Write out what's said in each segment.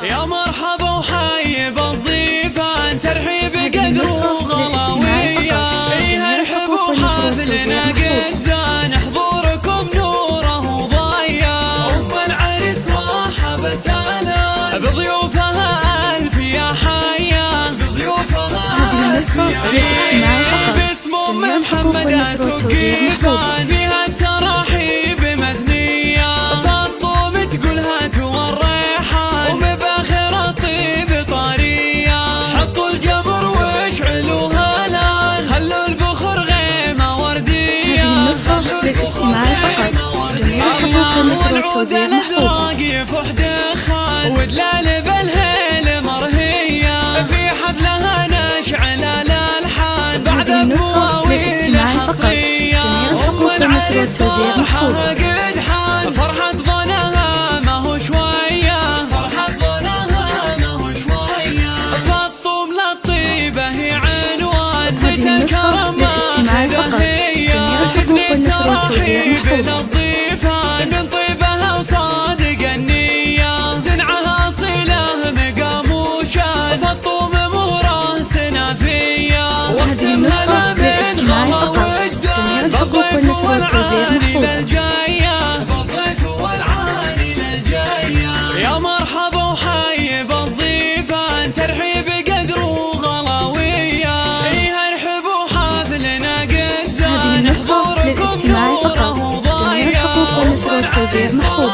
يا مرحبا وحي بالضيفة ترحيب قدر وغلاوية. ارحبوا حفلنا قد زان حضوركم نوره وضايا. ام العرس رحبت على بضيوفها الف يا حيا بضيوفها الف يا باسم ام محمد سقيفان فيها التراحيب مثنية. فالطوب تقولها توريحان ومباخر الطيب طرية. حطوا الجمر واشعلوها لان خلوا البخور غيمة وردية. هذه النسخة للاستماع فقط. جميع حقوق النشر والتوزيع محفوظة. فوح دخان ودلال بالهيل مرهية. في حفلها نشعل الالحان بعد مواويل حصرية. ام العرس فرحها قد حان فرحة ظنها ما هو شوية. فرحة ظنها ما هو شوية. فالطوب للطيبة هي عنوان زيت الكرم ماخذة هي. تثني التراحيب للضيفان من طيبها وصادق النية. زنعها صلة مقام وشان فالطوب موره سنافية. واختمها من غلا وجدان بالضيف والعاني للجاية. بالضيف والعاني للجاية. يا مرحبا وحي بالضيفة ترحيب قدر وغلاوية. ارحبوا حفلنا قد زان حضوركم نوره وضايا.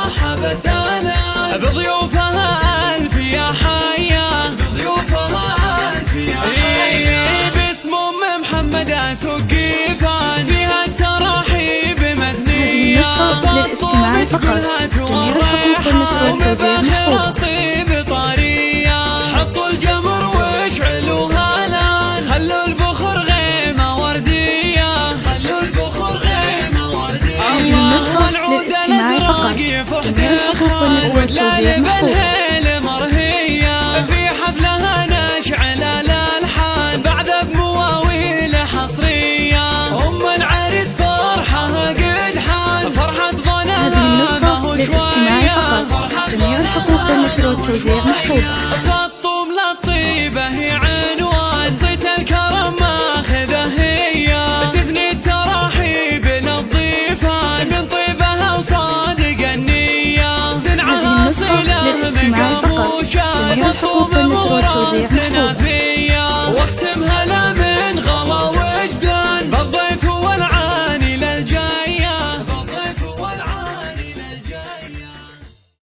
رحبت على بضيوفها الف يا حيا بضيوفها الف يا حيا. باسم ام محمد سقيفان فيها التراحيب مثنية. للاستماع فقط. جميع حقوق النشر والتوزيع محفوظة. الطيب طرية. حطوا الجمر واشعلوها لان خلوا البخور غيمة وردية. خلوا البخور غيمة وردية. الله نعود الازرق يفوح دخان ودلال بالهيل مرهية. في حفلها نشعل الالحان بعد بمواويل حصرية. ام العرس فرحها قد حان فرحة ظنها هذه النسخة ما هو للاستماع شوية. فقط. جميع حقوق النشر والتوزيع محفوظة.